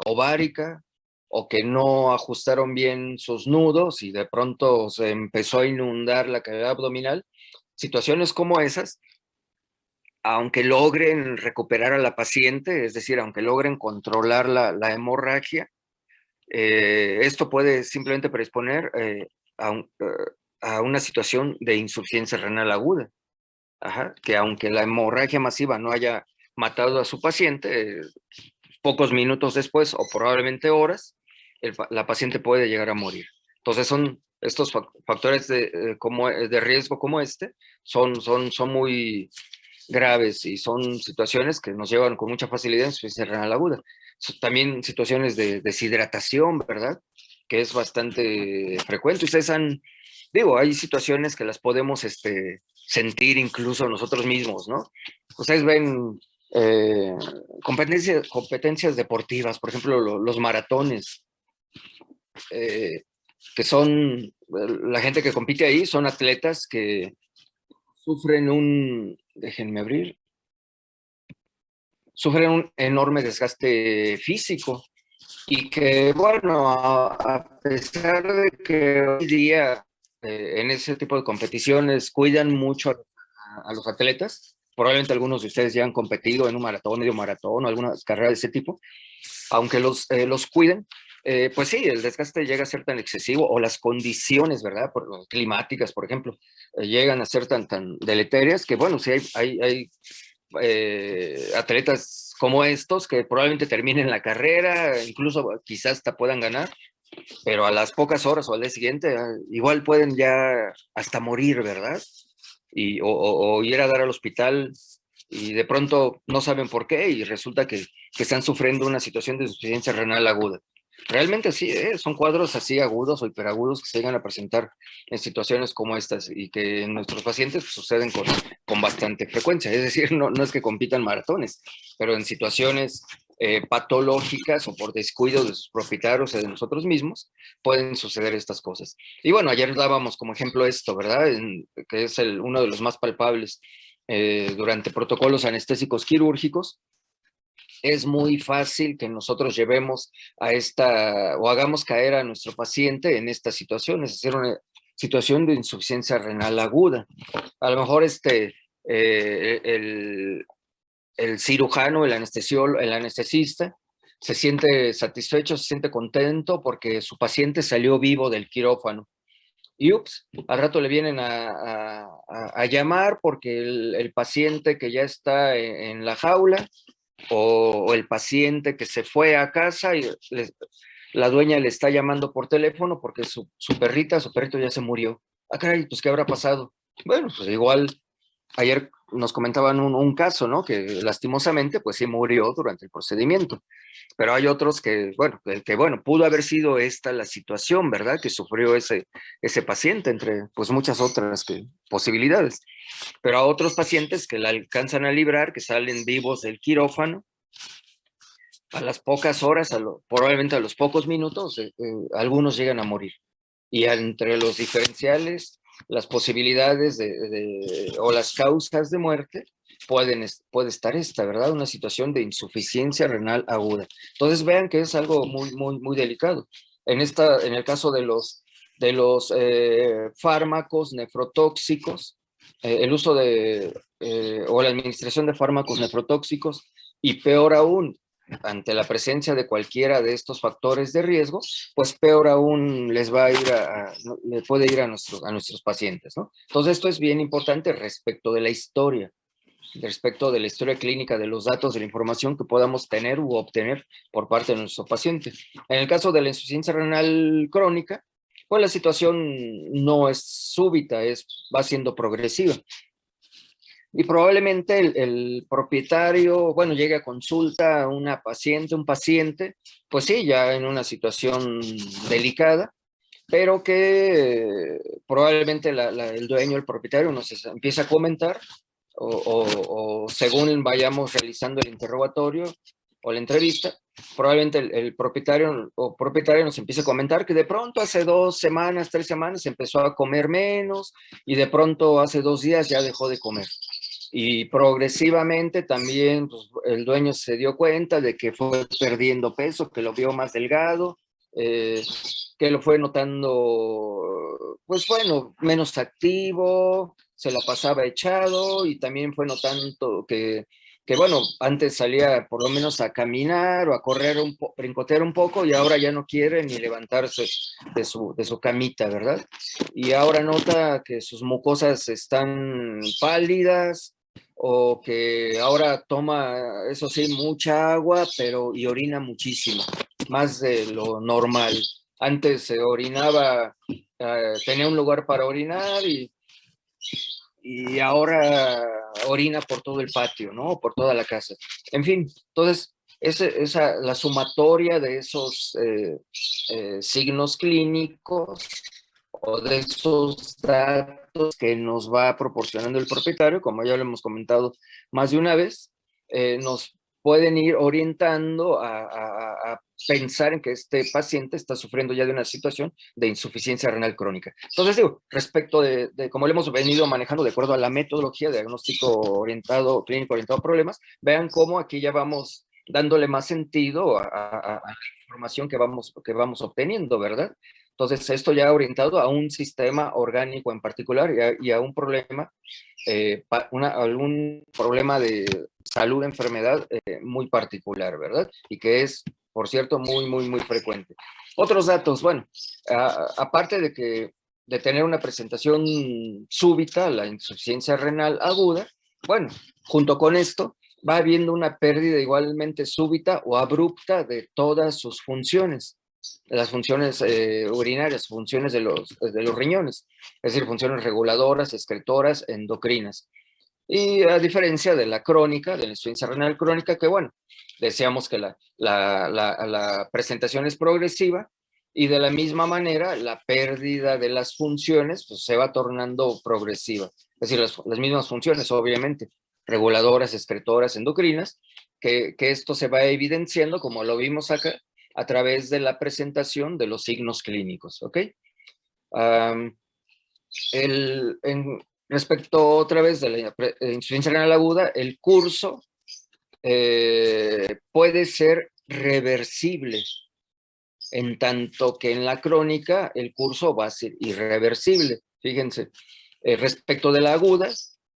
ovárica, o que no ajustaron bien sus nudos y de pronto se empezó a inundar la cavidad abdominal. Situaciones como esas, aunque logren recuperar a la paciente, es decir, aunque logren controlar la hemorragia, esto puede simplemente predisponer a una situación de insuficiencia renal aguda. Ajá, que aunque la hemorragia masiva no haya matado a su paciente, pocos minutos después o probablemente horas, la paciente puede llegar a morir. Entonces son estos factores de riesgo como este, son muy graves y son situaciones que nos llevan con mucha facilidad a insuficiencia renal aguda. También situaciones de deshidratación, ¿verdad? Que es bastante frecuente. Ustedes hay situaciones que las podemos sentir incluso nosotros mismos, ¿no? Ustedes ven competencias deportivas, por ejemplo, los maratones, que son, la gente que compite ahí son atletas que sufren un enorme desgaste físico y que, bueno, a pesar de que hoy día en ese tipo de competiciones cuidan mucho a los atletas, probablemente algunos de ustedes ya han competido en un maratón, medio maratón o alguna carrera de ese tipo, aunque los cuiden, pues sí, el desgaste llega a ser tan excesivo, o las condiciones, ¿verdad? Climáticas, por ejemplo, llegan a ser tan deleterias que, bueno, sí hay atletas como estos que probablemente terminen la carrera, incluso quizás hasta puedan ganar, pero a las pocas horas o al día siguiente igual pueden ya hasta morir, ¿verdad? O ir a dar al hospital y de pronto no saben por qué y resulta que están sufriendo una situación de insuficiencia renal aguda. Realmente sí, son cuadros así agudos o hiperagudos que se llegan a presentar en situaciones como estas y que en nuestros pacientes pues, suceden con bastante frecuencia. Es decir, no es que compitan maratones, pero en situaciones patológicas o por descuido de sus propietarios o de nosotros mismos, pueden suceder estas cosas. Y bueno, ayer dábamos como ejemplo esto, ¿verdad? Que es uno de los más palpables durante protocolos anestésicos quirúrgicos. Es muy fácil que nosotros llevemos o hagamos caer a nuestro paciente en esta situación, es decir, una situación de insuficiencia renal aguda. A lo mejor el cirujano, el anestesista, se siente satisfecho, se siente contento porque su paciente salió vivo del quirófano. Y ups, al rato le vienen a llamar porque el paciente que ya está en la jaula o el paciente que se fue a casa y la dueña le está llamando por teléfono porque su perrito ya se murió. Ah, caray, pues ¿qué habrá pasado? Bueno, pues igual ayer nos comentaban un caso, ¿no? Que lastimosamente, pues sí murió durante el procedimiento. Pero hay otros bueno, pudo haber sido esta la situación, ¿verdad? Que sufrió ese paciente, entre pues muchas otras posibilidades. Pero a otros pacientes que la alcanzan a librar, que salen vivos del quirófano, a las pocas horas, probablemente a los pocos minutos, algunos llegan a morir. Y entre los diferenciales, las posibilidades o las causas de muerte, puede estar ¿verdad? Una situación de insuficiencia renal aguda. Entonces vean que es algo muy, muy, muy delicado. En el caso de los fármacos nefrotóxicos, el uso o la administración de fármacos nefrotóxicos, y peor aún, ante la presencia de cualquiera de estos factores de riesgo, pues peor aún le puede ir a nuestros pacientes, ¿no? Entonces esto es bien importante respecto de la historia clínica, de los datos, de la información que podamos tener u obtener por parte de nuestro paciente. En el caso de la insuficiencia renal crónica, pues la situación no es súbita, va siendo progresiva. Y probablemente el propietario, bueno, llegue a consulta a un paciente, pues sí, ya en una situación delicada, pero que probablemente el dueño, el propietario, nos empieza a comentar, o según vayamos realizando el interrogatorio o la entrevista, probablemente el propietario o propietaria nos empiece a comentar que de pronto hace 2 semanas, 3 semanas empezó a comer menos y de pronto hace 2 días ya dejó de comer. Y progresivamente también pues, el dueño se dio cuenta de que fue perdiendo peso, que lo vio más delgado, que lo fue notando, pues bueno, menos activo, se la pasaba echado y también fue notando que bueno, antes salía por lo menos a caminar o a correr brincotear un poco y ahora ya no quiere ni levantarse de su camita, ¿verdad? Y ahora nota que sus mucosas están pálidas o que ahora toma, eso sí, mucha agua, pero y orina muchísimo, más de lo normal. Antes se orinaba, tenía un lugar para orinar y ahora orina por todo el patio, ¿no? Por toda la casa. En fin, entonces, la sumatoria de esos signos clínicos o de esos datos que nos va proporcionando el propietario, como ya lo hemos comentado más de una vez, nos pueden ir orientando a pensar en que este paciente está sufriendo ya de una situación de insuficiencia renal crónica. Entonces, digo, respecto de cómo lo hemos venido manejando de acuerdo a la metodología de diagnóstico orientado, clínico orientado a problemas, vean cómo aquí ya vamos dándole más sentido a la información que vamos obteniendo, ¿verdad? Entonces, esto ya orientado a un sistema orgánico en particular y a un problema, algún problema de salud, enfermedad muy particular, ¿verdad? Y que es, por cierto, muy frecuente. Otros datos, bueno, aparte de tener una presentación súbita, la insuficiencia renal aguda, bueno, junto con esto, va habiendo una pérdida igualmente súbita o abrupta de todas sus funciones, las funciones urinarias, funciones de los riñones, es decir, funciones reguladoras, excretoras, endocrinas. Y a diferencia de la crónica, de la insuficiencia renal crónica, que bueno, decíamos que la presentación es progresiva y de la misma manera la pérdida de las funciones pues, se va tornando progresiva. Es decir, las mismas funciones, obviamente, reguladoras, excretoras, endocrinas, que esto se va evidenciando, como lo vimos acá, a través de la presentación de los signos clínicos, ¿ok? Um, respecto otra vez de la insuficiencia renal aguda, el curso puede ser reversible, en tanto que en la crónica el curso va a ser irreversible. Fíjense, respecto de la aguda,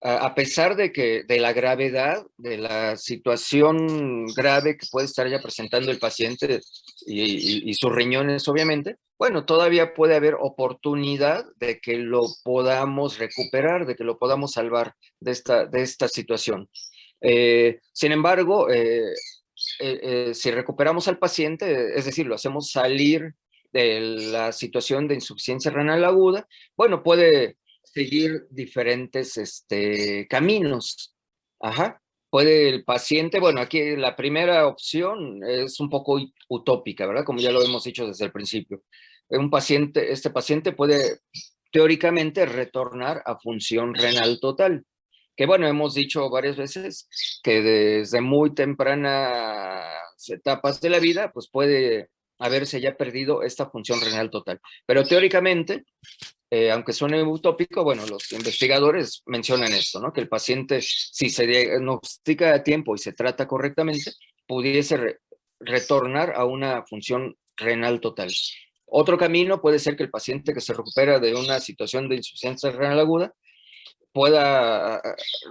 a pesar de la gravedad, de la situación grave que puede estar ya presentando el paciente y sus riñones, obviamente, bueno, todavía puede haber oportunidad de que lo podamos recuperar, de que lo podamos salvar de esta situación. Sin embargo, si recuperamos al paciente, es decir, lo hacemos salir de la situación de insuficiencia renal aguda, bueno, puede seguir diferentes caminos. Ajá. Puede el paciente, bueno, aquí la primera opción es un poco utópica, ¿verdad? Como ya lo hemos dicho desde el principio. Este paciente puede teóricamente retornar a función renal total, que bueno, hemos dicho varias veces que desde muy tempranas etapas de la vida, pues puede haberse ya perdido esta función renal total. Pero teóricamente, aunque suene utópico, bueno, los investigadores mencionan esto, ¿no? Que el paciente, si se diagnostica a tiempo y se trata correctamente, pudiese retornar a una función renal total. Otro camino puede ser que el paciente que se recupera de una situación de insuficiencia renal aguda pueda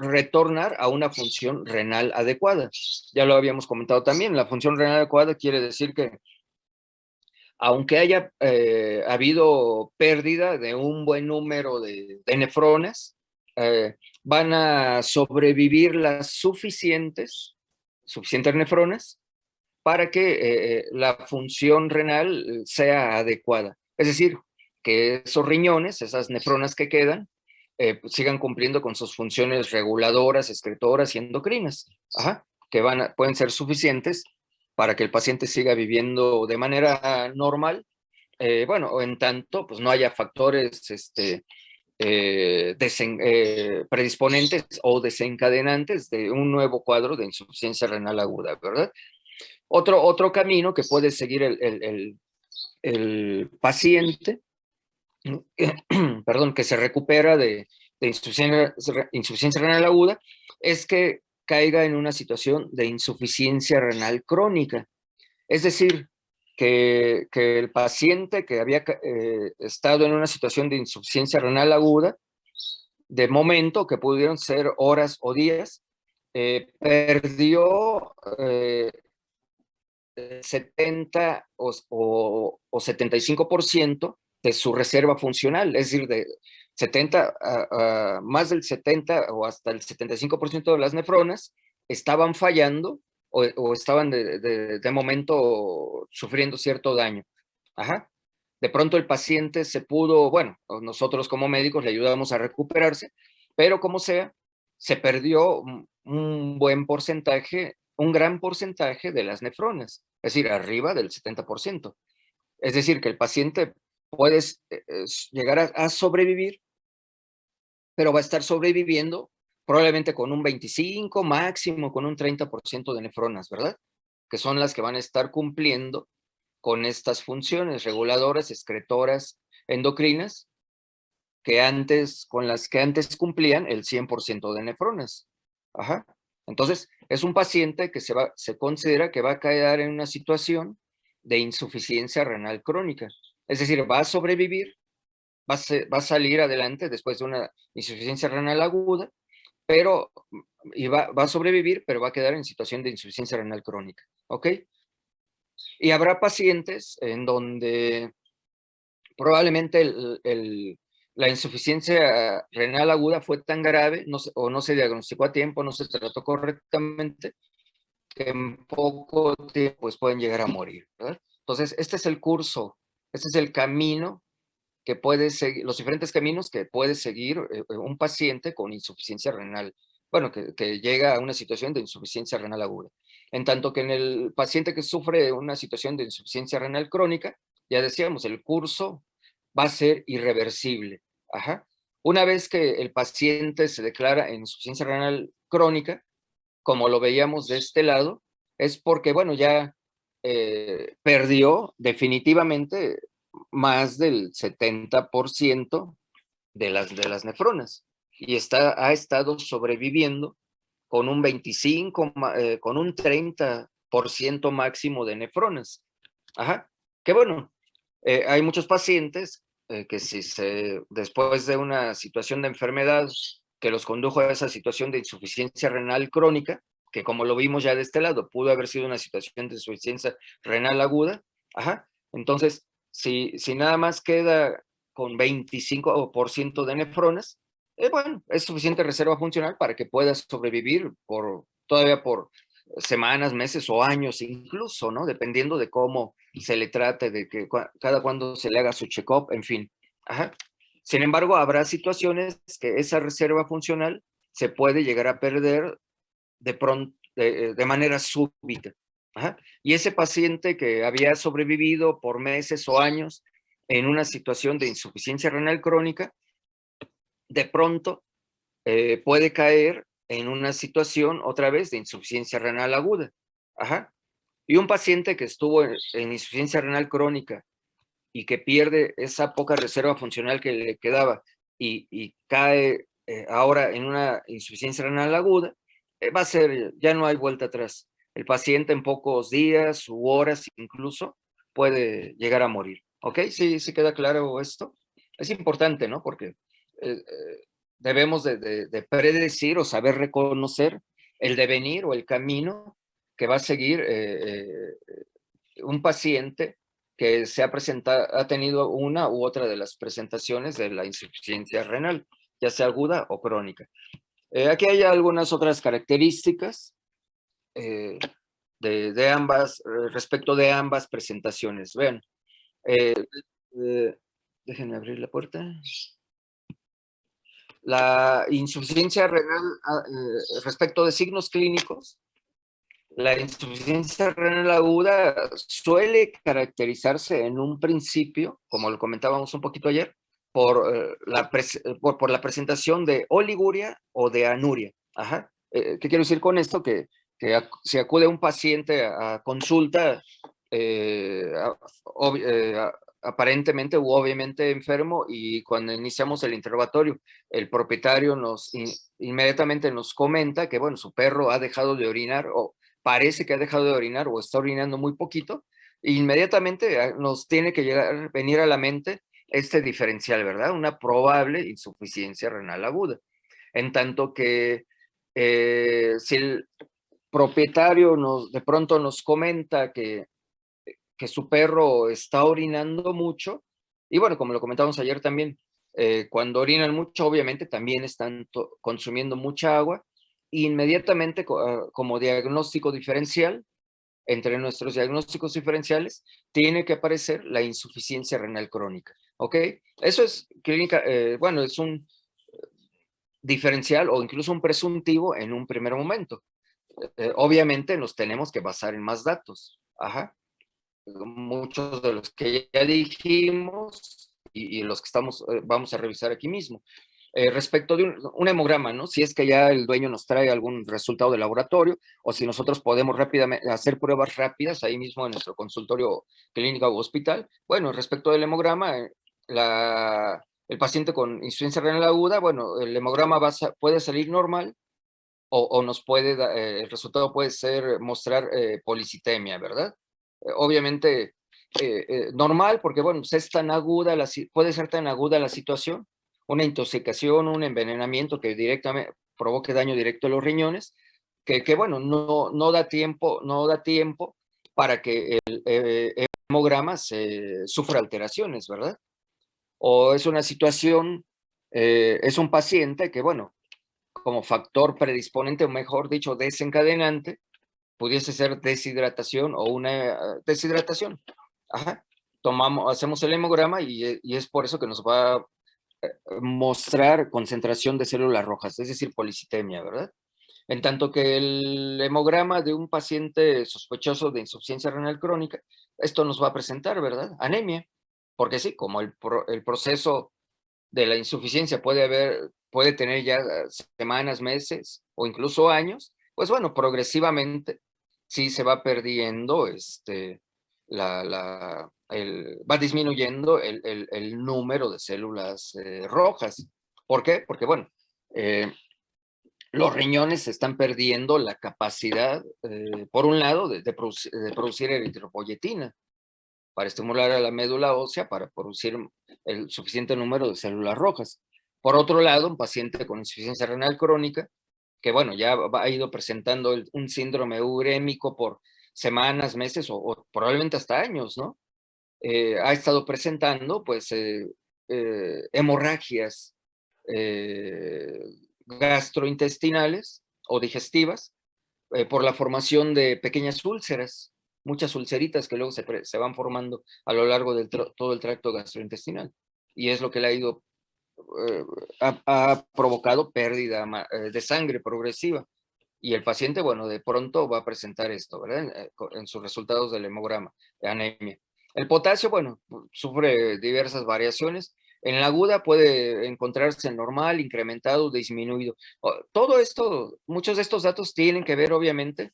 retornar a una función renal adecuada. Ya lo habíamos comentado también, la función renal adecuada quiere decir que aunque haya habido pérdida de un buen número de nefronas, van a sobrevivir las suficientes nefronas para que la función renal sea adecuada. Es decir, que esos riñones, esas nefronas que quedan, sigan cumpliendo con sus funciones reguladoras, excretoras y endocrinas, ajá, que pueden ser suficientes para que el paciente siga viviendo de manera normal, bueno, o en tanto, pues no haya factores predisponentes o desencadenantes de un nuevo cuadro de insuficiencia renal aguda, ¿verdad? Otro camino que puede seguir el paciente, perdón, que se recupera de de insuficiencia renal aguda es que caiga en una situación de insuficiencia renal crónica. Es decir, que el paciente que había estado en una situación de insuficiencia renal aguda, de momento, que pudieron ser horas o días, perdió 70 o 75% de su reserva funcional, es decir, de 70 más del 70 o hasta el 75% de las nefronas estaban fallando o estaban de momento sufriendo cierto daño. Ajá. De pronto el paciente se pudo, bueno, nosotros como médicos le ayudamos a recuperarse, pero como sea, se perdió un buen porcentaje, un gran porcentaje de las nefronas, es decir, arriba del 70%. Es decir, que el paciente puede llegar a sobrevivir, pero va a estar sobreviviendo probablemente con un 25, máximo con un 30% de nefronas, ¿verdad? Que son las que van a estar cumpliendo con estas funciones reguladoras, excretoras, endocrinas, con las que antes cumplían el 100% de nefronas. Ajá. Entonces, es un paciente que se considera que va a caer en una situación de insuficiencia renal crónica. Es decir, va a sobrevivir, va a salir adelante después de una insuficiencia renal aguda, pero va a sobrevivir, pero va a quedar en situación de insuficiencia renal crónica. ¿Ok? Y habrá pacientes en donde probablemente la insuficiencia renal aguda fue tan grave o no se diagnosticó a tiempo, no se trató correctamente, que en poco tiempo pues, pueden llegar a morir, ¿verdad? Entonces, este es el curso, este es el camino que puede seguir, los diferentes caminos que puede seguir un paciente con insuficiencia renal, bueno, que llega a una situación de insuficiencia renal aguda. En tanto que en el paciente que sufre una situación de insuficiencia renal crónica, ya decíamos, el curso va a ser irreversible. Ajá. Una vez que el paciente se declara en insuficiencia renal crónica, como lo veíamos de este lado, es porque, bueno, ya perdió definitivamente más del 70% de las nefronas y ha estado sobreviviendo con un 25, con un 30% máximo de nefronas. Ajá. Que bueno, hay muchos pacientes que después de una situación de enfermedad que los condujo a esa situación de insuficiencia renal crónica, que como lo vimos ya de este lado, pudo haber sido una situación de insuficiencia renal aguda, ajá, entonces, si nada más queda con 25% de nefronas, bueno, es suficiente reserva funcional para que pueda sobrevivir todavía por semanas, meses o años incluso, ¿no? Dependiendo de cómo se le trate, de que cada cuando se le haga su check-up, en fin. Ajá. Sin embargo, habrá situaciones que esa reserva funcional se puede llegar a perder de pronto, de manera súbita. Ajá. Y ese paciente que había sobrevivido por meses o años en una situación de insuficiencia renal crónica, de pronto puede caer en una situación otra vez de insuficiencia renal aguda. Ajá. Y un paciente que estuvo en insuficiencia renal crónica y que pierde esa poca reserva funcional que le quedaba y cae ahora en una insuficiencia renal aguda, va a ser, ya no hay vuelta atrás. El paciente en pocos días u horas incluso puede llegar a morir. ¿Ok? Sí, sí queda claro esto. Es importante, ¿no? Porque debemos de predecir o saber reconocer el devenir o el camino que va a seguir un paciente que ha tenido una u otra de las presentaciones de la insuficiencia renal, ya sea aguda o crónica. Aquí hay algunas otras características eh, respecto de ambas presentaciones. Vean, déjenme abrir la puerta. La insuficiencia renal respecto de signos clínicos, la insuficiencia renal aguda suele caracterizarse en un principio, como lo comentábamos un poquito ayer, por la presentación de oliguria o de anuria. Ajá. ¿Qué quiero decir con esto? Que si acude un paciente a consulta, aparentemente u obviamente enfermo, y cuando iniciamos el interrogatorio, el propietario inmediatamente nos comenta que, bueno, su perro ha dejado de orinar, o parece que ha dejado de orinar, o está orinando muy poquito, e inmediatamente nos tiene que venir a la mente este diferencial, ¿verdad? Una probable insuficiencia renal aguda. En tanto que si el propietario de pronto nos comenta que su perro está orinando mucho, y bueno, como lo comentamos ayer también, cuando orinan mucho, obviamente también están consumiendo mucha agua, inmediatamente como diagnóstico diferencial, entre nuestros diagnósticos diferenciales, tiene que aparecer la insuficiencia renal crónica, ¿ok? Eso es clínica, bueno, es un diferencial o incluso un presuntivo en un primer momento. Obviamente nos tenemos que basar en más datos, ajá. Muchos de los que ya dijimos y los que vamos a revisar aquí mismo. Respecto de un hemograma, ¿no? Si es que ya el dueño nos trae algún resultado de laboratorio, o si nosotros podemos rápidamente hacer pruebas rápidas ahí mismo en nuestro consultorio clínica o hospital. Bueno, respecto del hemograma, el paciente con insuficiencia renal aguda, bueno, el hemograma puede salir normal, o nos el resultado puede mostrar policitemia, ¿verdad? Obviamente normal, porque bueno, pues es tan aguda, puede ser tan aguda la situación, una intoxicación, un envenenamiento que directamente provoque daño directo a los riñones, que bueno, no da tiempo para que el hemograma sufra alteraciones, ¿verdad? O es una situación, es un paciente que bueno, como factor predisponente, o mejor dicho, desencadenante, pudiese ser deshidratación o una deshidratación. Ajá. Hacemos el hemograma y es por eso que nos va a mostrar concentración de células rojas, es decir, policitemia, ¿verdad? En tanto que el hemograma de un paciente sospechoso de insuficiencia renal crónica, esto nos va a presentar, ¿verdad? Anemia, porque sí, como el proceso de la insuficiencia puede tener ya semanas, meses o incluso años, pues bueno, progresivamente sí se va perdiendo, va disminuyendo el número de células rojas. ¿Por qué? Porque bueno, eh, los riñones están perdiendo la capacidad, por un lado, de producir eritropoyetina, para estimular a la médula ósea para producir el suficiente número de células rojas. Por otro lado, un paciente con insuficiencia renal crónica, que bueno, ya ha ido presentando un síndrome urémico por semanas, meses o probablemente hasta años, ¿no? Ha estado presentando pues hemorragias eh, gastrointestinales o digestivas, por la formación de pequeñas úlceras, muchas ulceritas que luego se van formando a lo largo de todo el tracto gastrointestinal. Y es lo que le ha ido, ha provocado pérdida de sangre progresiva. Y el paciente, bueno, de pronto va a presentar esto, ¿verdad? En sus resultados del hemograma, de anemia. El potasio, bueno, sufre diversas variaciones. En la aguda puede encontrarse normal, incrementado, disminuido. Todo esto, muchos de estos datos tienen que ver, obviamente,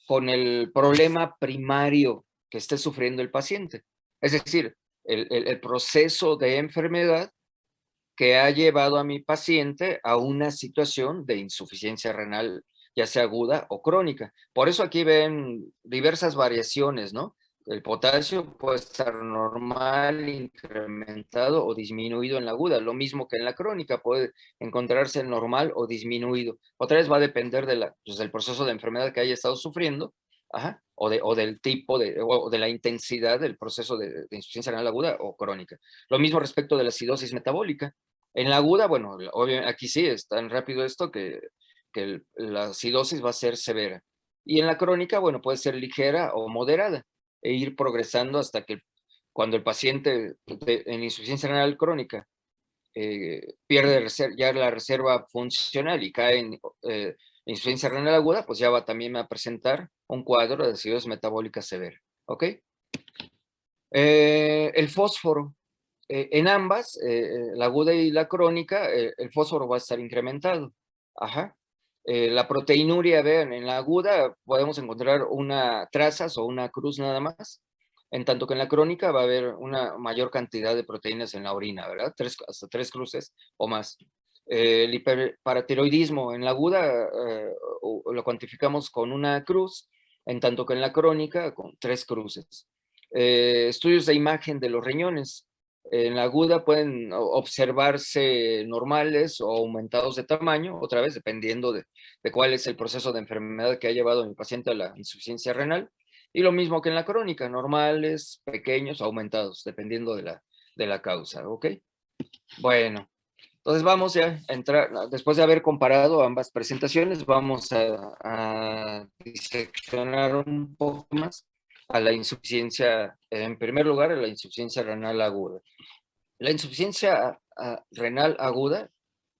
con el problema primario que esté sufriendo el paciente. Es decir, el proceso de enfermedad que ha llevado a mi paciente a una situación de insuficiencia renal, ya sea aguda o crónica. Por eso aquí ven diversas variaciones, ¿no? El potasio puede estar normal, incrementado o disminuido en la aguda, lo mismo que en la crónica, puede encontrarse normal o disminuido. Otra vez va a depender pues, del proceso de enfermedad que haya estado sufriendo, ajá, o del tipo o de la intensidad del proceso de insuficiencia renal aguda o crónica. Lo mismo respecto de la acidosis metabólica. En la aguda, bueno, aquí sí es tan rápido esto que la acidosis va a ser severa. Y en la crónica, bueno, puede ser ligera o moderada e ir progresando hasta que cuando el paciente en insuficiencia renal crónica pierde ya la reserva funcional y cae en insuficiencia renal aguda, pues ya también va a presentar un cuadro de acidosis metabólica severa. ¿Ok? El fósforo. En ambas, la aguda y la crónica, el fósforo va a estar incrementado. Ajá. La proteinuria, vean, en la aguda podemos encontrar trazas o una cruz nada más. en tanto que en la crónica va a haber una mayor cantidad de proteínas en la orina, ¿verdad? Hasta 3 cruces o más. El hiperparatiroidismo en la aguda lo cuantificamos con una cruz, en tanto que en la crónica con 3 cruces. Estudios de imagen de los riñones. En la aguda pueden observarse normales o aumentados de tamaño, otra vez dependiendo de cuál es el proceso de enfermedad que ha llevado a mi paciente a la insuficiencia renal. Y lo mismo que en la crónica, normales, pequeños, aumentados, dependiendo de la causa, ¿ok? Bueno, entonces vamos ya a entrar, después de haber comparado ambas presentaciones, vamos a diseccionar un poco más a la insuficiencia, en primer lugar, a la insuficiencia renal aguda. La insuficiencia renal aguda,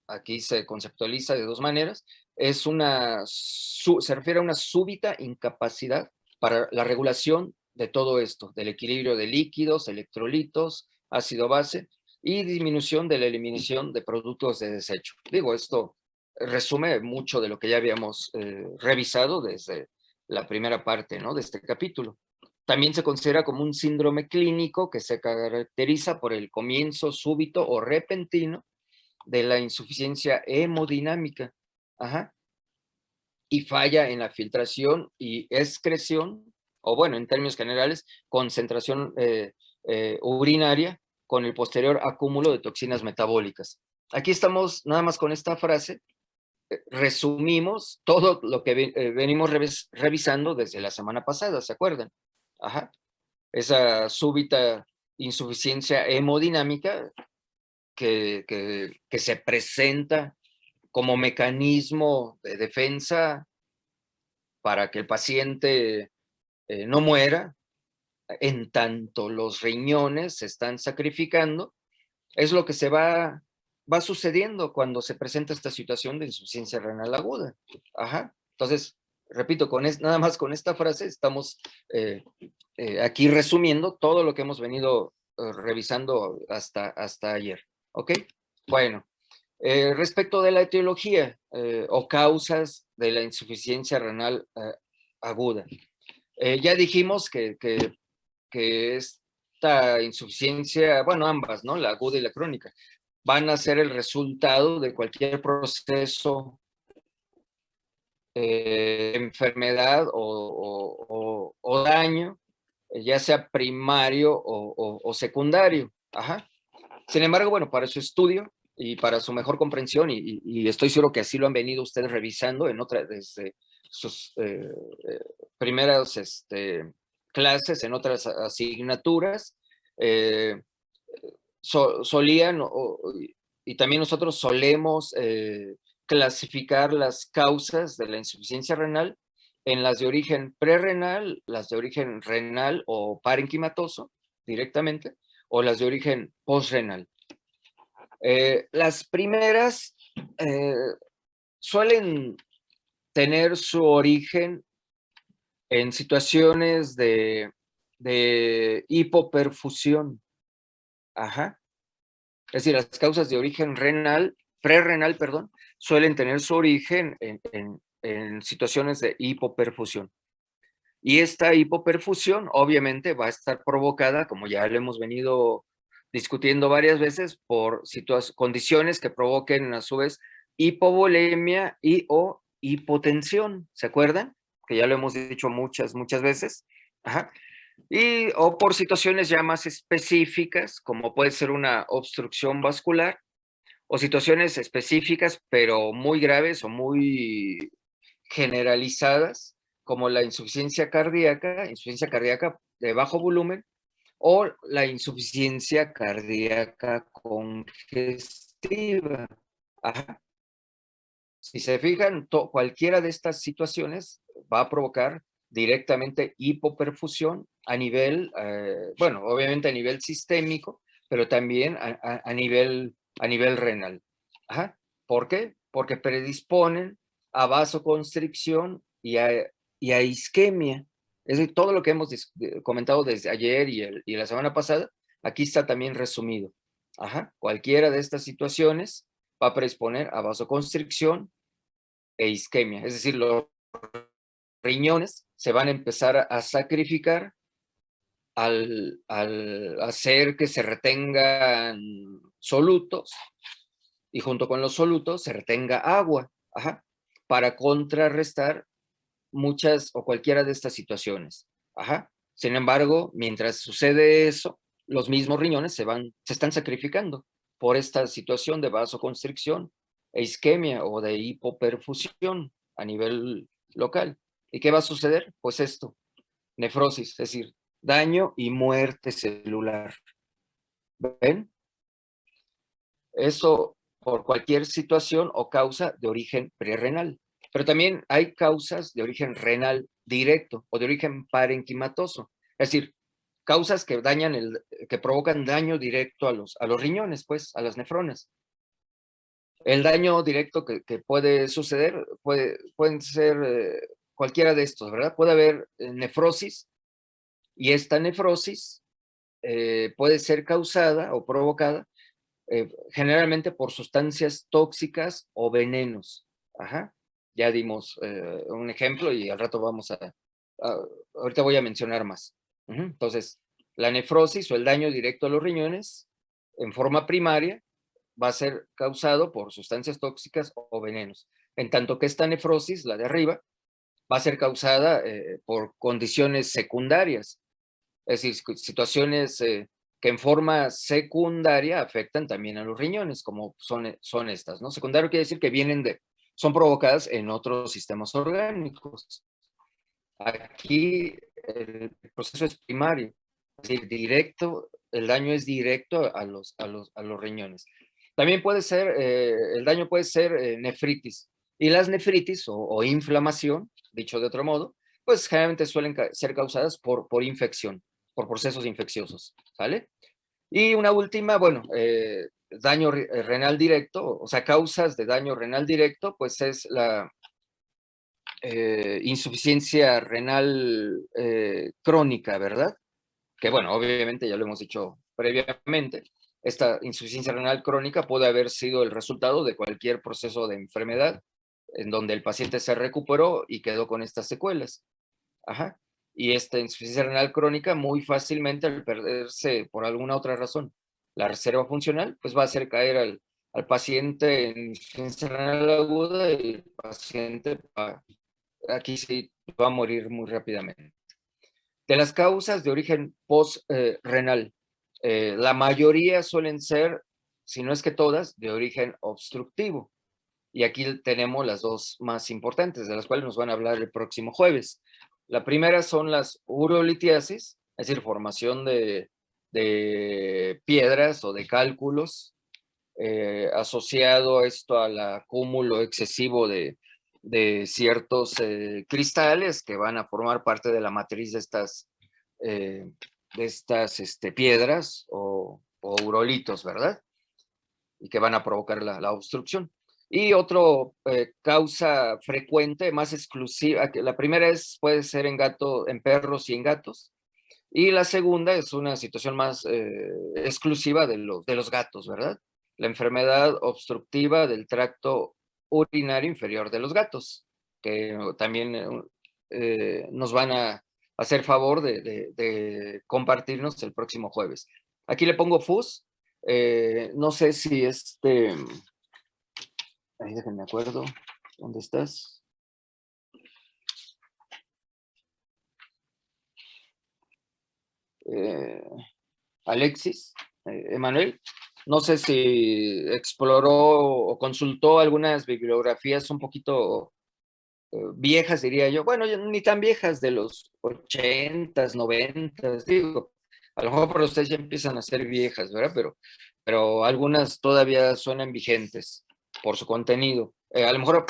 aquí se conceptualiza de 2 maneras, se refiere a una súbita incapacidad para la regulación de todo esto, del equilibrio de líquidos, electrolitos, ácido base y disminución de la eliminación de productos de desecho. Digo, esto resume mucho de lo que ya habíamos revisado desde la primera parte, ¿no?, de este capítulo. También se considera como un síndrome clínico que se caracteriza por el comienzo súbito o repentino de la insuficiencia hemodinámica. Ajá. Y falla en la filtración y excreción, o bueno, en términos generales, concentración urinaria con el posterior acúmulo de toxinas metabólicas. Aquí estamos nada más con esta frase, resumimos todo lo que venimos revisando desde la semana pasada, ¿se acuerdan? Ajá. Esa súbita insuficiencia hemodinámica que se presenta como mecanismo de defensa para que el paciente no muera, en tanto los riñones se están sacrificando, es lo que va sucediendo cuando se presenta esta situación de insuficiencia renal aguda. Ajá. Entonces, repito, nada más con esta frase estamos aquí resumiendo todo lo que hemos venido revisando hasta ayer. ¿Ok? Bueno, respecto de la etiología o causas de la insuficiencia renal aguda. Ya dijimos que esta insuficiencia, bueno, ambas, ¿no?, la aguda y la crónica, van a ser el resultado de cualquier proceso enfermedad o daño, ya sea primario o secundario. Ajá. Sin embargo, bueno, para su estudio y para su mejor comprensión, y estoy seguro que así lo han venido ustedes revisando desde sus primeras clases, en otras asignaturas, eh, solían, y también nosotros solemos clasificar las causas de la insuficiencia renal en las de origen prerrenal, las de origen renal o parenquimatoso directamente, o las de origen postrenal. Las primeras suelen tener su origen en situaciones de hipoperfusión. Ajá. Es decir, las causas de origen prerrenal, perdón, suelen tener su origen en situaciones de hipoperfusión. Y esta hipoperfusión obviamente va a estar provocada, como ya lo hemos venido discutiendo varias veces, por condiciones que provoquen a su vez hipovolemia y o hipotensión, ¿se acuerdan? Que ya lo hemos dicho muchas veces. Ajá. O por situaciones ya más específicas, como puede ser una obstrucción vascular, o situaciones específicas, pero muy graves o muy generalizadas, como la insuficiencia cardíaca de bajo volumen, o la insuficiencia cardíaca congestiva. Ajá. Si se fijan, cualquiera de estas situaciones va a provocar directamente hipoperfusión a nivel, bueno, obviamente a nivel sistémico, pero también a nivel renal. Ajá. ¿Por qué? Porque predisponen a vasoconstricción y a isquemia. Es decir, todo lo que hemos comentado desde ayer y la semana pasada, aquí está también resumido. Ajá. Cualquiera de estas situaciones va a predisponer a vasoconstricción e isquemia, es decir, los riñones se van a empezar a sacrificar al hacer que se retengan solutos y junto con los solutos se retenga agua, ajá, para contrarrestar muchas o cualquiera de estas situaciones. Ajá. Sin embargo, mientras sucede eso, los mismos riñones se están sacrificando por esta situación de vasoconstricción e isquemia o de hipoperfusión a nivel local. ¿Y qué va a suceder? Pues esto, nefrosis, es decir, daño y muerte celular. ¿Ven? Eso por cualquier situación o causa de origen prerrenal. Pero también hay causas de origen renal directo o de origen parenquimatoso. Es decir, causas que que provocan daño directo a los riñones, pues, a las nefronas. El daño directo que puede suceder pueden ser cualquiera de estos, ¿verdad? Puede haber nefrosis y esta nefrosis puede ser causada o provocada generalmente por sustancias tóxicas o venenos. Ajá. Ya dimos un ejemplo y al rato ahorita voy a mencionar más. Entonces, la nefrosis o el daño directo a los riñones en forma primaria va a ser causado por sustancias tóxicas o venenos. En tanto que esta nefrosis, la de arriba, va a ser causada por condiciones secundarias, es decir, situaciones que en forma secundaria afectan también a los riñones, como son estas, ¿no? Secundario quiere decir que son provocadas en otros sistemas orgánicos. Aquí el proceso es primario, es decir, directo, el daño es directo a los riñones. También el daño puede ser nefritis, y las nefritis o inflamación, dicho de otro modo, pues generalmente suelen ser causadas por infección, por procesos infecciosos, ¿sale? Y una última, bueno, daño renal directo, o sea, causas de daño renal directo, pues es la insuficiencia renal crónica, ¿verdad? Que bueno, obviamente ya lo hemos dicho previamente, esta insuficiencia renal crónica puede haber sido el resultado de cualquier proceso de enfermedad en donde el paciente se recuperó y quedó con estas secuelas. Ajá. Y esta insuficiencia renal crónica muy fácilmente al perderse por alguna otra razón la reserva funcional, pues va a hacer caer al paciente en insuficiencia renal aguda y el paciente aquí sí va a morir muy rápidamente. De las causas de origen post-renal, la mayoría suelen ser, si no es que todas, de origen obstructivo. Y aquí tenemos las dos más importantes, de las cuales nos van a hablar el próximo jueves. La primera son las urolitiasis, es decir, formación de piedras o de cálculos, asociado esto al acúmulo excesivo de ciertos cristales que van a formar parte de la matriz de estas piedras o urolitos, ¿verdad? Y que van a provocar la obstrucción. Y otro causa frecuente, más exclusiva, que la primera puede ser en perros y en gatos, y la segunda es una situación más exclusiva de los gatos, ¿verdad? La enfermedad obstructiva del tracto urinario inferior de los gatos, que también nos van a hacer favor de compartirnos el próximo jueves. Aquí le pongo FUS. No sé si ahí déjenme acuerdo, ¿dónde estás? Eh, Alexis, Emanuel, no sé si exploró o consultó algunas bibliografías un poquito viejas, diría yo. Bueno, ni tan viejas, de los 80s, 90s, digo. A lo mejor para ustedes ya empiezan a ser viejas, ¿verdad? Pero algunas todavía suenan vigentes por su contenido. A lo mejor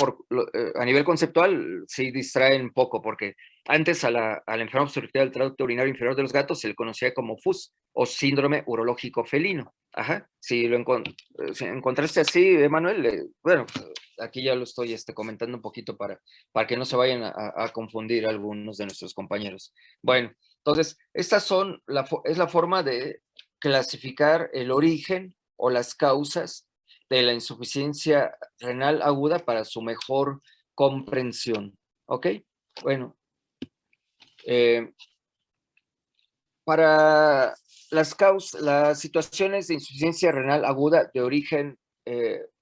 a nivel conceptual sí distraen un poco, porque antes a la enfermedad obstructiva del tracto urinario inferior de los gatos se le conocía como FUS o síndrome urológico felino. Ajá, si encontraste así, Emanuel, bueno, aquí ya lo estoy comentando un poquito para que no se vayan a confundir algunos de nuestros compañeros. Bueno, entonces, es la forma de clasificar el origen o las causas de la insuficiencia renal aguda para su mejor comprensión. ¿Ok? Bueno, Para las situaciones de insuficiencia renal aguda de origen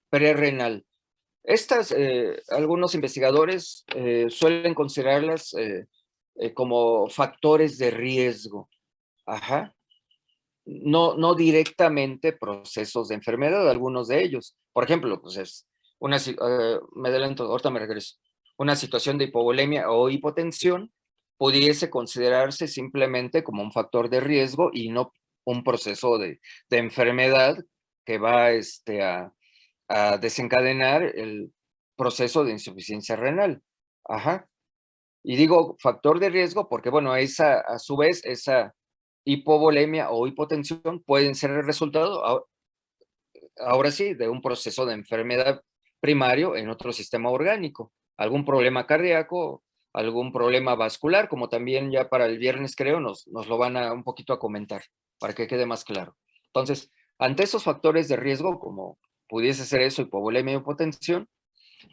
prerrenal, estas, algunos investigadores suelen considerarlas como factores de riesgo. Ajá. No directamente procesos de enfermedad, algunos de ellos. Por ejemplo, pues es me adelanto, ahorita me regreso. Una situación de hipovolemia o hipotensión pudiese considerarse simplemente como un factor de riesgo y no un proceso de enfermedad que va a desencadenar el proceso de insuficiencia renal. Ajá. Y digo factor de riesgo porque, bueno, a su vez, esa hipovolemia o hipotensión pueden ser el resultado, ahora sí, de un proceso de enfermedad primario en otro sistema orgánico, algún problema cardíaco, algún problema vascular, como también ya para el viernes creo nos lo van a un poquito a comentar, para que quede más claro. Entonces, ante esos factores de riesgo, como pudiese ser eso, hipovolemia y hipotensión,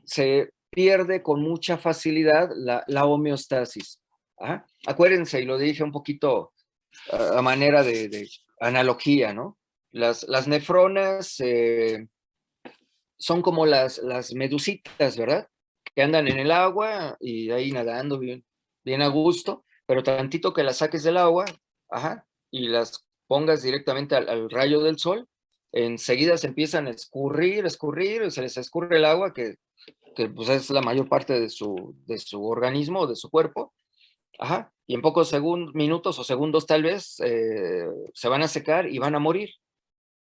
se pierde con mucha facilidad la homeostasis. Ajá. Acuérdense, y lo dije un poquito a manera de analogía, ¿no? Las nefronas son como las medusitas, ¿verdad? Que andan en el agua y ahí nadando bien a gusto, pero tantito que las saques del agua, ajá, y las pongas directamente al rayo del sol, enseguida se empiezan a escurrir, se les escurre el agua, que pues es la mayor parte de su organismo, de su cuerpo, ajá, y en pocos minutos o segundos tal vez se van a secar y van a morir.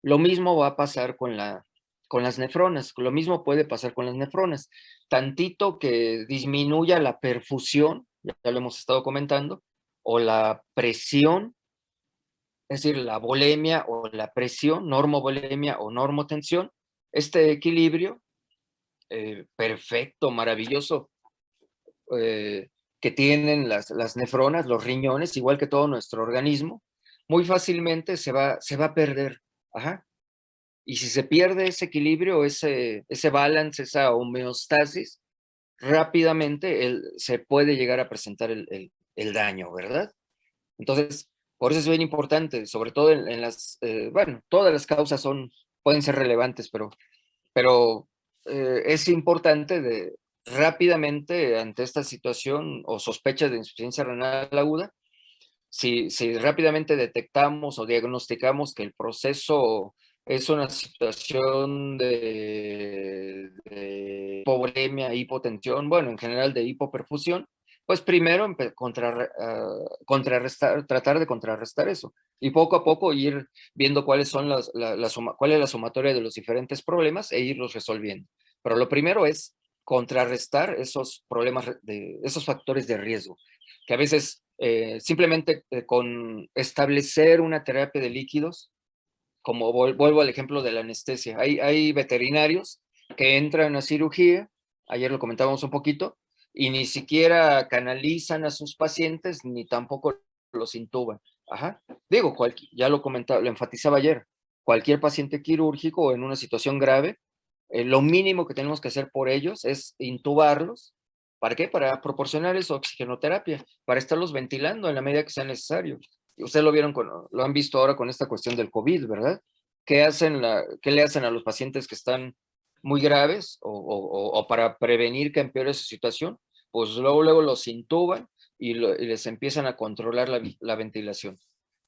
Lo mismo va a pasar con las nefronas, lo mismo puede pasar con las nefronas. Tantito que disminuya la perfusión, ya lo hemos estado comentando, o la presión, es decir, la volemia o la presión, normovolemia o normotensión, este equilibrio perfecto, maravilloso, eh, que tienen las nefronas, los riñones, igual que todo nuestro organismo, muy fácilmente se va a perder. Ajá. Y si se pierde ese equilibrio, ese balance, esa homeostasis, rápidamente se puede llegar a presentar el daño, ¿verdad? Entonces, por eso es bien importante, sobre todo en bueno, todas las causas pueden ser relevantes, pero es importante rápidamente ante esta situación o sospechas de insuficiencia renal aguda, si rápidamente detectamos o diagnosticamos que el proceso es una situación de hipovolemia, hipotensión, bueno, en general de hipoperfusión, pues primero tratar de contrarrestar eso y poco a poco ir viendo cuáles son cuál es la sumatoria de los diferentes problemas e irlos resolviendo. Pero lo primero es contrarrestar esos problemas, esos factores de riesgo, que a veces simplemente con establecer una terapia de líquidos, como vuelvo al ejemplo de la anestesia. Hay veterinarios que entran a cirugía, ayer lo comentábamos un poquito, y ni siquiera canalizan a sus pacientes, ni tampoco los intuban. Ajá. Digo, ya lo comentaba, lo enfatizaba ayer, cualquier paciente quirúrgico en una situación grave, lo mínimo que tenemos que hacer por ellos es intubarlos. ¿Para qué? Para proporcionar esa oxigenoterapia, para estarlos ventilando en la medida que sea necesario. Y ustedes lo han visto ahora con esta cuestión del COVID, ¿verdad? ¿Qué le hacen a los pacientes que están muy graves o para prevenir que empeore su situación? Pues luego los intuban y les empiezan a controlar la ventilación.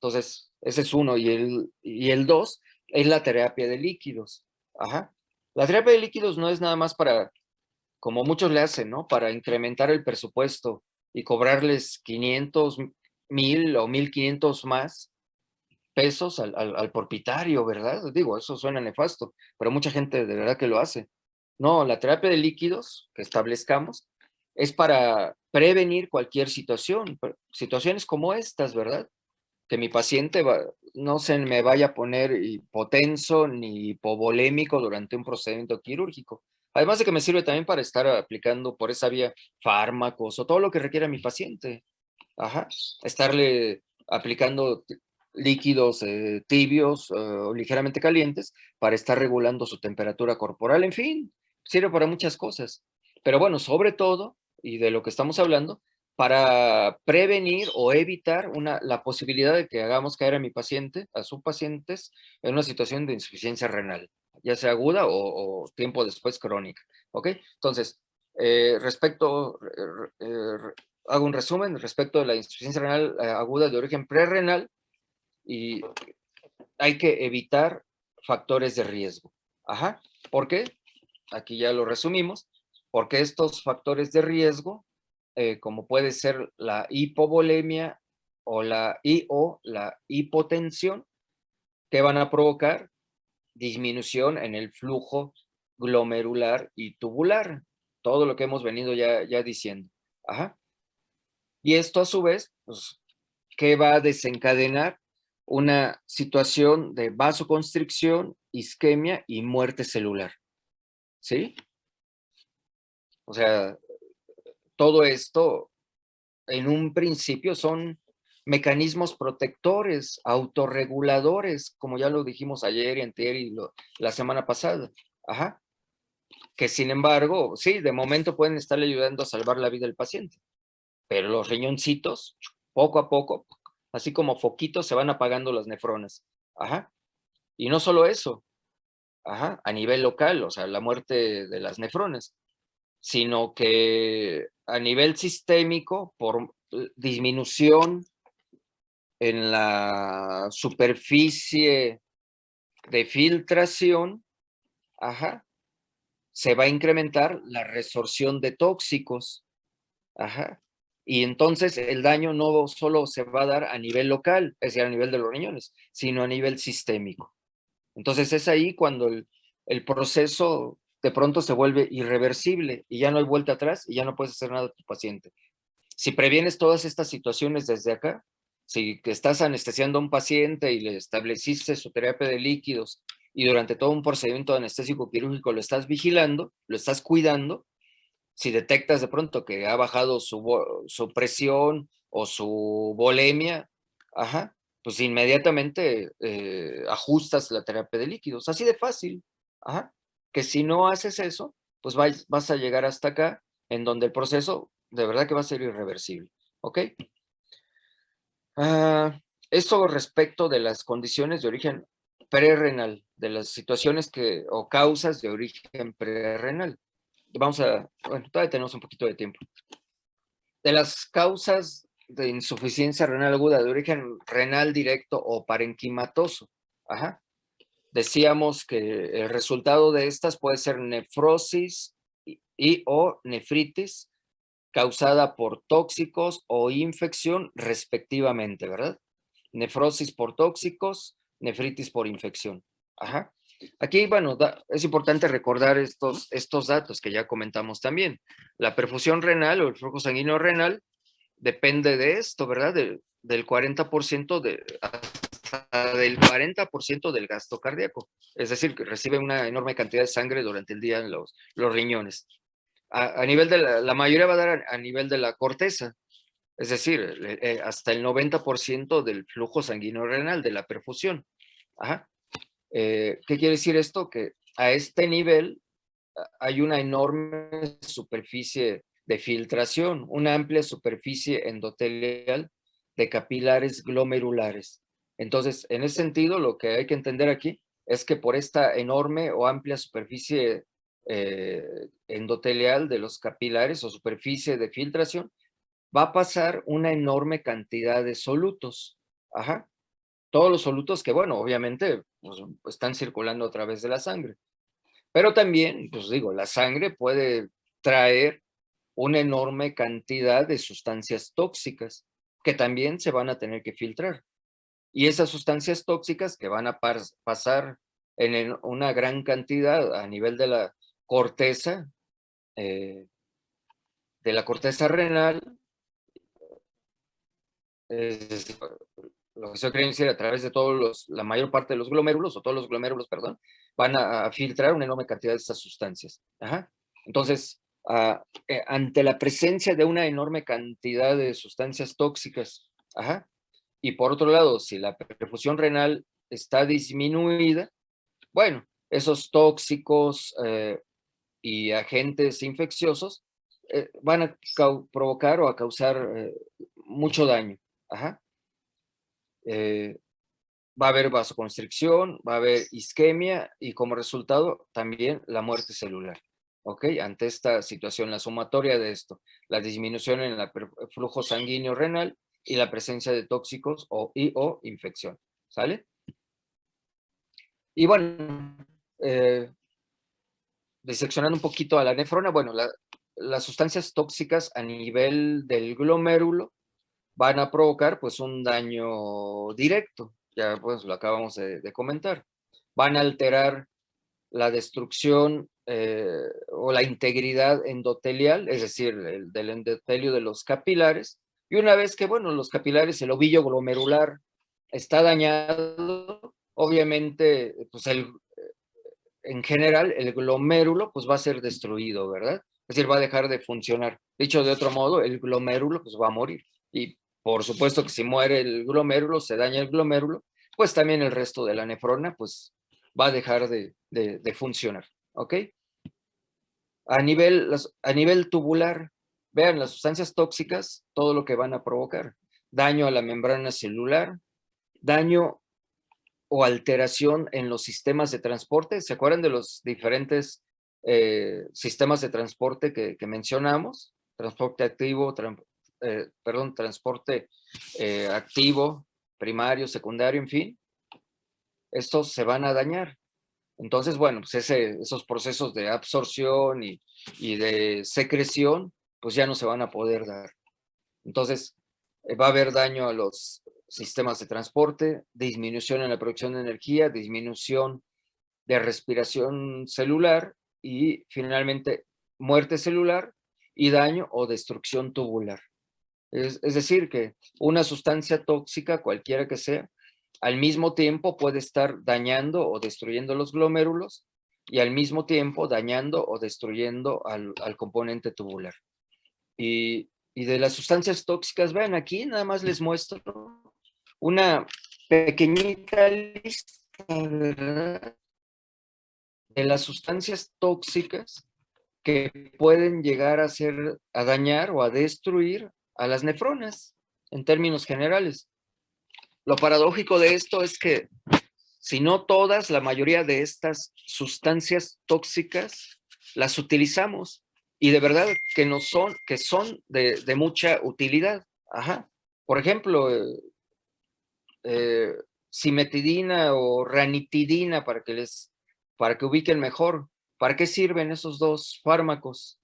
Entonces, ese es uno. Y el dos es la terapia de líquidos. Ajá. La terapia de líquidos no es nada más para, como muchos le hacen, ¿no? Para incrementar el presupuesto y cobrarles 500, 1000 o 1500 más pesos al propietario, ¿verdad? Digo, eso suena nefasto, pero mucha gente de verdad que lo hace. No, la terapia de líquidos que establezcamos es para prevenir cualquier situación, situaciones como estas, ¿verdad? Que mi paciente no se me vaya a poner hipotenso ni hipovolémico durante un procedimiento quirúrgico. Además de que me sirve también para estar aplicando por esa vía fármacos o todo lo que requiera mi paciente. Ajá. Estarle aplicando líquidos tibios o ligeramente calientes para estar regulando su temperatura corporal. En fin, sirve para muchas cosas. Pero bueno, sobre todo, y de lo que estamos hablando, para prevenir o evitar la posibilidad de que hagamos caer a mi paciente, a sus pacientes, en una situación de insuficiencia renal, ya sea aguda o tiempo después crónica. ¿Ok? Entonces, hago un resumen respecto de la insuficiencia renal aguda de origen prerrenal, y hay que evitar factores de riesgo. Ajá. ¿Por qué? Aquí ya lo resumimos. Porque estos factores de riesgo, como puede ser la hipovolemia o la hipotensión, que van a provocar disminución en el flujo glomerular y tubular. Todo lo que hemos venido ya diciendo. Ajá. Y esto a su vez, pues, ¿qué va a desencadenar? Una situación de vasoconstricción, isquemia y muerte celular. ¿Sí? O sea, todo esto en un principio son mecanismos protectores, autorreguladores, como ya lo dijimos ayer y anterior y la semana pasada. Ajá. Que sin embargo, sí, de momento pueden estar ayudando a salvar la vida del paciente, pero los riñoncitos, poco a poco, así como foquitos, se van apagando las nefronas. Ajá. Y no solo eso, ajá, a nivel local, o sea, la muerte de las nefronas, sino que a nivel sistémico, por disminución en la superficie de filtración, ajá, se va a incrementar la resorción de tóxicos, ajá. Y entonces el daño no solo se va a dar a nivel local, es decir, a nivel de los riñones, sino a nivel sistémico. Entonces es ahí cuando el proceso de pronto se vuelve irreversible y ya no hay vuelta atrás y ya no puedes hacer nada a tu paciente. Si previenes todas estas situaciones desde acá, si estás anestesiando a un paciente y le estableciste su terapia de líquidos y durante todo un procedimiento anestésico quirúrgico lo estás vigilando, lo estás cuidando, si detectas de pronto que ha bajado su presión o su volemia, ajá, pues inmediatamente ajustas la terapia de líquidos, así de fácil, ajá, que si no haces eso, pues vas a llegar hasta acá, en donde el proceso de verdad que va a ser irreversible, ¿ok? Ah, esto respecto de las condiciones de origen prerrenal, de las situaciones o causas de origen prerrenal. Bueno, todavía tenemos un poquito de tiempo. De las causas de insuficiencia renal aguda de origen renal directo o parenquimatoso. Ajá. Decíamos que el resultado de estas puede ser nefrosis o nefritis causada por tóxicos o infección respectivamente, ¿verdad? Nefrosis por tóxicos, nefritis por infección. Ajá. Aquí, bueno, es importante recordar estos datos que ya comentamos también. La perfusión renal o el flujo sanguíneo renal depende de esto, ¿verdad? Del 40% del 40% del gasto cardíaco. Es decir, que recibe una enorme cantidad de sangre durante el día en los riñones. A nivel de la mayoría va a dar a nivel de la corteza, es decir, hasta el 90% del flujo sanguíneo renal, de la perfusión. Ajá. ¿Qué quiere decir esto? Que a este nivel hay una enorme superficie de filtración, una amplia superficie endotelial de capilares glomerulares. Entonces, en ese sentido, lo que hay que entender aquí es que por esta enorme o amplia superficie endotelial de los capilares o superficie de filtración, va a pasar una enorme cantidad de solutos. Ajá. Todos los solutos que, bueno, obviamente pues, están circulando a través de la sangre. Pero también, pues digo, la sangre puede traer una enorme cantidad de sustancias tóxicas que también se van a tener que filtrar. Y esas sustancias tóxicas que van a pasar en una gran cantidad a nivel eh, de la corteza renal, es, lo que se quiere decir a través de la mayor parte de los glomérulos, o todos los glomérulos, perdón, van a filtrar una enorme cantidad de estas sustancias. Ajá. Entonces, ante la presencia de una enorme cantidad de sustancias tóxicas, ajá, y por otro lado, si la perfusión renal está disminuida, bueno, esos tóxicos y agentes infecciosos van a provocar o a causar mucho daño. Ajá. Va a haber vasoconstricción, va a haber isquemia y como resultado también la muerte celular. ¿Ok? Ante esta situación, la sumatoria de esto, la disminución en el flujo sanguíneo renal y la presencia de tóxicos o infección. ¿Sale? Y bueno, diseccionando un poquito a la nefrona, bueno, las sustancias tóxicas a nivel del glomérulo van a provocar pues un daño directo, ya pues lo acabamos de comentar. Van a alterar la destrucción o la integridad endotelial, es decir, del endotelio de los capilares, y una vez que, bueno, los capilares, el ovillo glomerular está dañado, obviamente, pues en general, el glomérulo pues va a ser destruido, ¿verdad? Es decir, va a dejar de funcionar. Dicho de otro modo, el glomérulo pues va a morir. Y por supuesto que si muere el glomérulo, se daña el glomérulo, pues también el resto de la nefrona pues va a dejar de funcionar, ¿ok? A nivel tubular, vean las sustancias tóxicas, todo lo que van a provocar. Daño a la membrana celular, daño o alteración en los sistemas de transporte. ¿Se acuerdan de los diferentes sistemas de transporte que mencionamos? Transporte activo, transporte activo, primario, secundario, en fin. Estos se van a dañar. Entonces, bueno, pues esos procesos de absorción y de secreción, pues ya no se van a poder dar. Entonces, va a haber daño a los sistemas de transporte, disminución en la producción de energía, disminución de respiración celular y finalmente muerte celular y daño o destrucción tubular. Es decir, que una sustancia tóxica, cualquiera que sea, al mismo tiempo puede estar dañando o destruyendo los glomérulos y al mismo tiempo dañando o destruyendo al componente tubular. Y de las sustancias tóxicas, vean aquí, nada más les muestro una pequeñita lista, ¿verdad?, de las sustancias tóxicas que pueden llegar a dañar o a destruir a las nefronas, en términos generales. Lo paradójico de esto es que, si no todas, la mayoría de estas sustancias tóxicas las utilizamos y de verdad que son de mucha utilidad. Ajá. Por ejemplo, cimetidina o ranitidina para que ubiquen mejor. ¿Para qué sirven esos dos fármacos?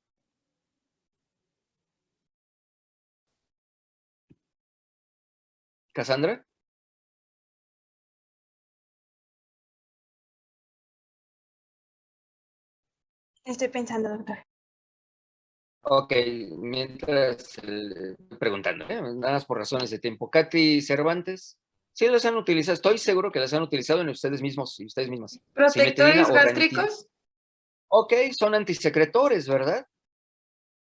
¿Cassandra? Estoy pensando, doctor. Ok, mientras preguntando, nada más por razones de tiempo. Katy Cervantes, sí las han utilizado, estoy seguro que las han utilizado en ustedes mismos y ustedes mismas. Cimetidina ¿Protectores o ranitidina. gástricos? Ok, son antisecretores, ¿verdad?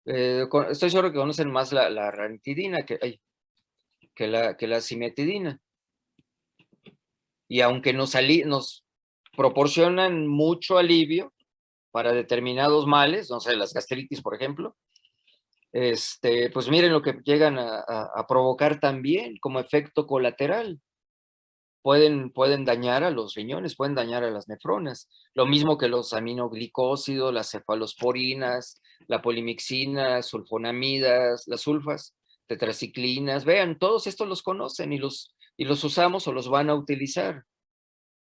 Estoy seguro que conocen más la ranitidina que la cimetidina. Y aunque nos proporcionan mucho alivio para determinados males, no sé, las gastritis, por ejemplo, pues miren lo que llegan a provocar también como efecto colateral. Pueden dañar a los riñones, pueden dañar a las nefronas. Lo mismo que los aminoglicósidos, las cefalosporinas, la polimixina, sulfonamidas, las sulfas, tetraciclinas. Vean, todos estos los conocen y los usamos o los van a utilizar.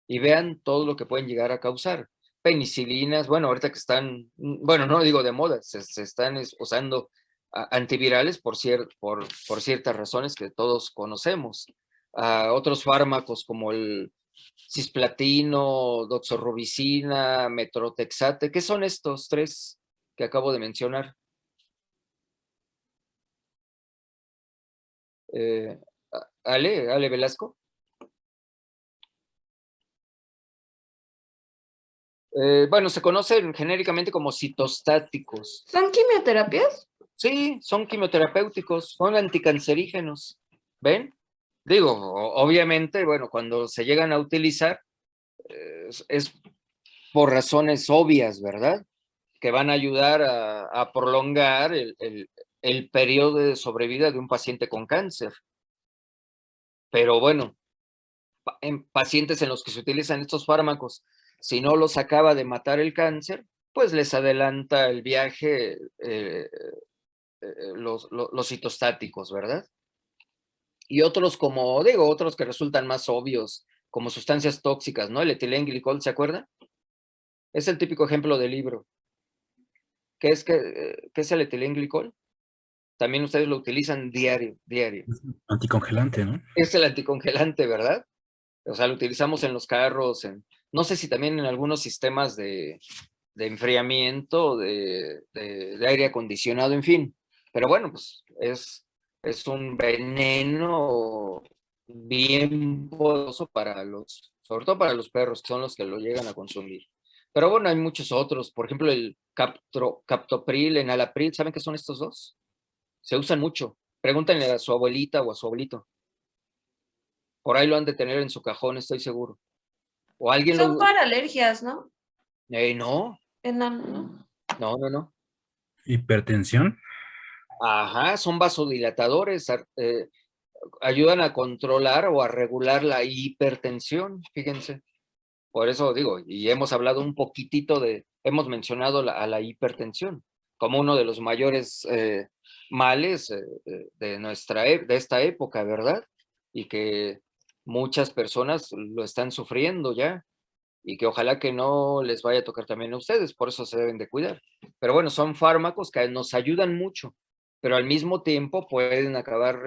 Y vean todo lo que pueden llegar a causar. Penicilinas, bueno, ahorita que están, bueno, no digo de moda, se están usando antivirales por ciertas razones que todos conocemos. Otros fármacos como el cisplatino, doxorubicina, metrotexate, ¿qué son estos tres que acabo de mencionar? Eh, Ale Velasco. Bueno, se conocen genéricamente como citostáticos. ¿Son quimioterapias? Sí, son quimioterapéuticos, son anticancerígenos. ¿Ven? Digo, obviamente, bueno, cuando se llegan a utilizar es por razones obvias, ¿verdad? que van a ayudar a prolongar el periodo de sobrevida de un paciente con cáncer. Pero bueno, en pacientes en los que se utilizan estos fármacos, si no los acaba de matar el cáncer, pues les adelanta el viaje los citostáticos, ¿verdad? Y otros, como digo, otros que resultan más obvios, como sustancias tóxicas, ¿no? El etilenglicol, ¿se acuerdan? Es el típico ejemplo del libro. ¿Qué es el etilenglicol? También ustedes lo utilizan diario, diario. Es anticongelante, ¿no? Es el anticongelante, ¿verdad? O sea, lo utilizamos en los carros, no sé si también en algunos sistemas de enfriamiento, de aire acondicionado, en fin. Pero bueno, pues es un veneno bien poderoso sobre todo para los perros, que son los que lo llegan a consumir. Pero bueno, hay muchos otros, por ejemplo, el captopril, enalapril, ¿saben qué son estos dos? Se usan mucho. Pregúntenle a su abuelita o a su abuelito. Por ahí lo han de tener en su cajón, estoy seguro. O alguien Son lo... para alergias, ¿no? No, ¿No? no. Hipertensión. Ajá, son vasodilatadores, ayudan a controlar o a regular la hipertensión, fíjense. Por eso digo, y hemos hablado un poquitito hemos mencionado a la hipertensión como uno de los mayores males de esta época, ¿verdad? Y que muchas personas lo están sufriendo ya, y que ojalá que no les vaya a tocar también a ustedes, por eso se deben de cuidar. Pero bueno, son fármacos que nos ayudan mucho, pero al mismo tiempo pueden acabar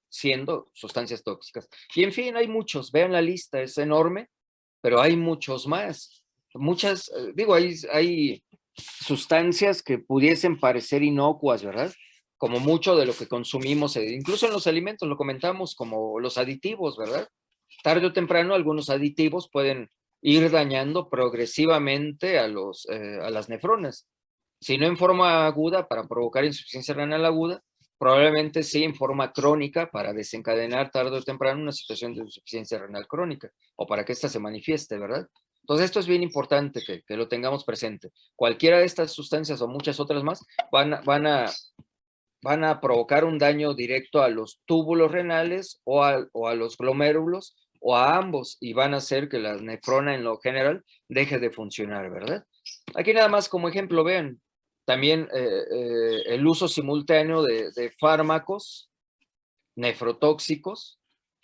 siendo sustancias tóxicas. Y en fin, hay muchos, vean la lista, es enorme, pero hay muchos más. Muchas, digo, hay sustancias que pudiesen parecer inocuas, ¿verdad? Como mucho de lo que consumimos, incluso en los alimentos, lo comentamos, como los aditivos, ¿verdad? Tarde o temprano algunos aditivos pueden ir dañando progresivamente a las nefronas. Si no en forma aguda para provocar insuficiencia renal aguda, probablemente sí en forma crónica para desencadenar tarde o temprano una situación de insuficiencia renal crónica o para que ésta se manifieste, ¿verdad? Entonces esto es bien importante que lo tengamos presente. Cualquiera de estas sustancias o muchas otras más van a provocar un daño directo a los túbulos renales o a los glomérulos o a ambos y van a hacer que la nefrona en lo general deje de funcionar, ¿verdad? Aquí nada más como ejemplo, vean, también el uso simultáneo de fármacos nefrotóxicos,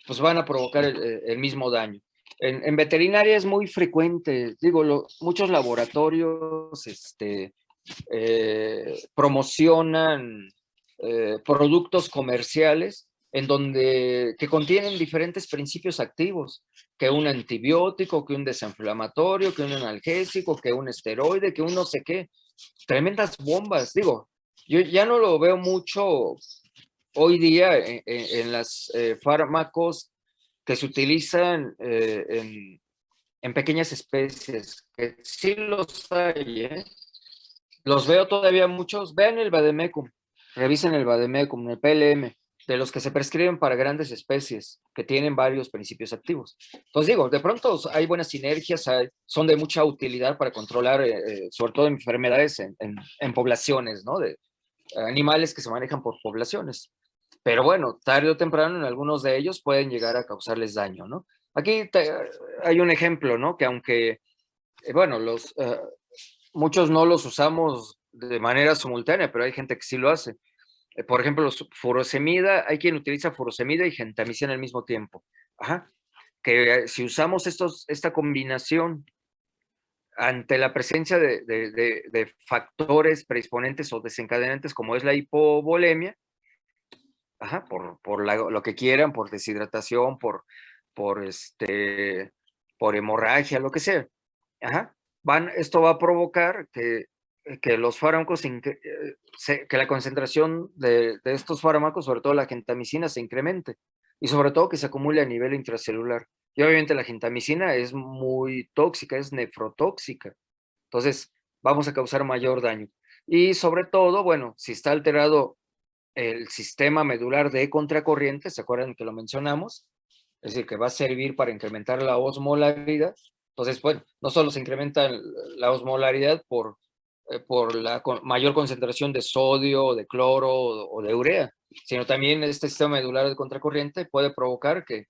pues van a provocar el mismo daño. En veterinaria es muy frecuente, digo, muchos laboratorios promocionan productos comerciales que contienen diferentes principios activos, que un antibiótico, que un desinflamatorio, que un analgésico, que un esteroide, que un no sé qué. Tremendas bombas, digo, yo ya no lo veo mucho hoy día en las fármacos que se utilizan en pequeñas especies, que sí los hay, ¿eh? Los veo todavía muchos. Vean el Vademecum, revisen el Vademecum, el PLM, de los que se prescriben para grandes especies que tienen varios principios activos. Entonces digo, de pronto hay buenas sinergias, son de mucha utilidad para controlar, sobre todo enfermedades en poblaciones, ¿no? De animales que se manejan por poblaciones. Pero bueno, tarde o temprano en algunos de ellos pueden llegar a causarles daño, ¿no? Aquí hay un ejemplo, ¿no? Que aunque, bueno, muchos no los usamos de manera simultánea, pero hay gente que sí lo hace. Por ejemplo, los furosemida, hay quien utiliza furosemida y gentamicina al mismo tiempo. Ajá. Que si usamos esta combinación ante la presencia de factores predisponentes o desencadenantes como es la hipovolemia, ajá, por lo que quieran, por deshidratación, por, por hemorragia, lo que sea. Ajá. Esto va a provocar que los fármacos, que la concentración de estos fármacos, sobre todo la gentamicina, se incremente y sobre todo que se acumule a nivel intracelular. Y obviamente la gentamicina es muy tóxica, es nefrotóxica. Entonces, vamos a causar mayor daño. Y sobre todo, bueno, si está alterado el sistema medular de contracorriente, ¿se acuerdan que lo mencionamos? Es decir, que va a servir para incrementar la osmolaridad. Entonces, bueno, no solo se incrementa la osmolaridad por por la mayor concentración de sodio, de cloro o de urea, sino también este sistema medular de contracorriente puede provocar que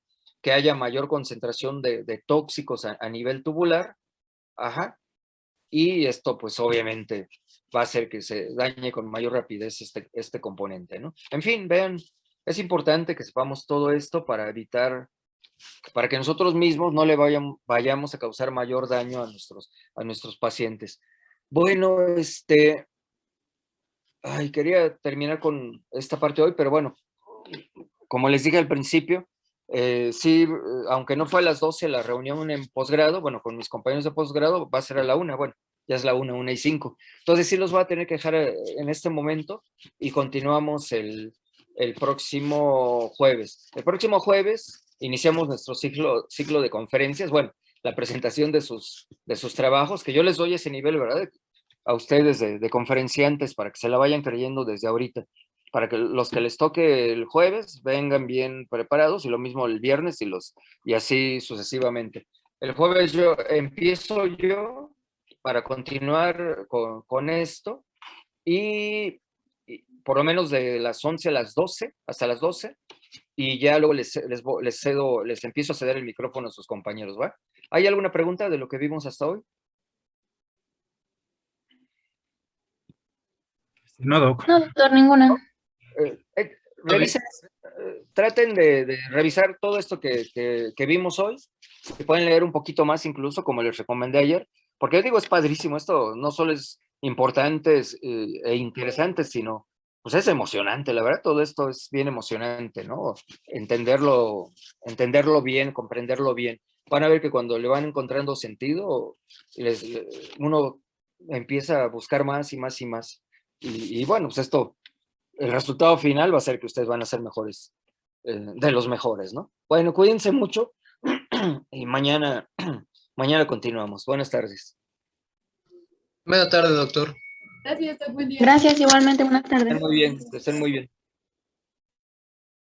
haya mayor concentración de tóxicos a nivel tubular, ajá, y esto pues obviamente va a hacer que se dañe con mayor rapidez este componente, ¿no? En fin, vean, es importante que sepamos todo esto para evitar, para que nosotros mismos no le vayamos a causar mayor daño a nuestros pacientes. Bueno, quería terminar con esta parte hoy, pero bueno, como les dije al principio, sí, aunque no fue a las 12 la reunión en posgrado, bueno, con mis compañeros de posgrado, va a ser a la 1, bueno, ya es la 1:05. Entonces sí los voy a tener que dejar en este momento y continuamos el próximo jueves. El próximo jueves iniciamos nuestro ciclo de conferencias, bueno, la presentación de sus trabajos, que yo les doy ese nivel, ¿verdad? A ustedes de conferenciantes para que se la vayan creyendo desde ahorita, para que los que les toque el jueves vengan bien preparados y lo mismo el viernes y así sucesivamente. El jueves empiezo yo para continuar con esto y por lo menos de las 11 a las 12, hasta las 12, y ya luego les empiezo a ceder el micrófono a sus compañeros, ¿va? ¿Hay alguna pregunta de lo que vimos hasta hoy? No, Doc. No, doctor, ninguna. Revisen, traten de revisar todo esto que vimos hoy, que pueden leer un poquito más incluso, como les recomendé ayer, porque yo digo, es padrísimo, esto no solo es importante e interesante, sino pues es emocionante, la verdad, todo esto es bien emocionante, ¿no? Entenderlo bien, comprenderlo bien. Van a ver que cuando le van encontrando sentido, uno empieza a buscar más y más y más. Y bueno, pues esto, el resultado final va a ser que ustedes van a ser mejores, de los mejores, ¿no? Bueno, cuídense mucho y mañana continuamos. Buenas tardes. Buena tarde, doctor. Gracias, igualmente, buenas Que estén tardes. muy bien, que estén muy bien.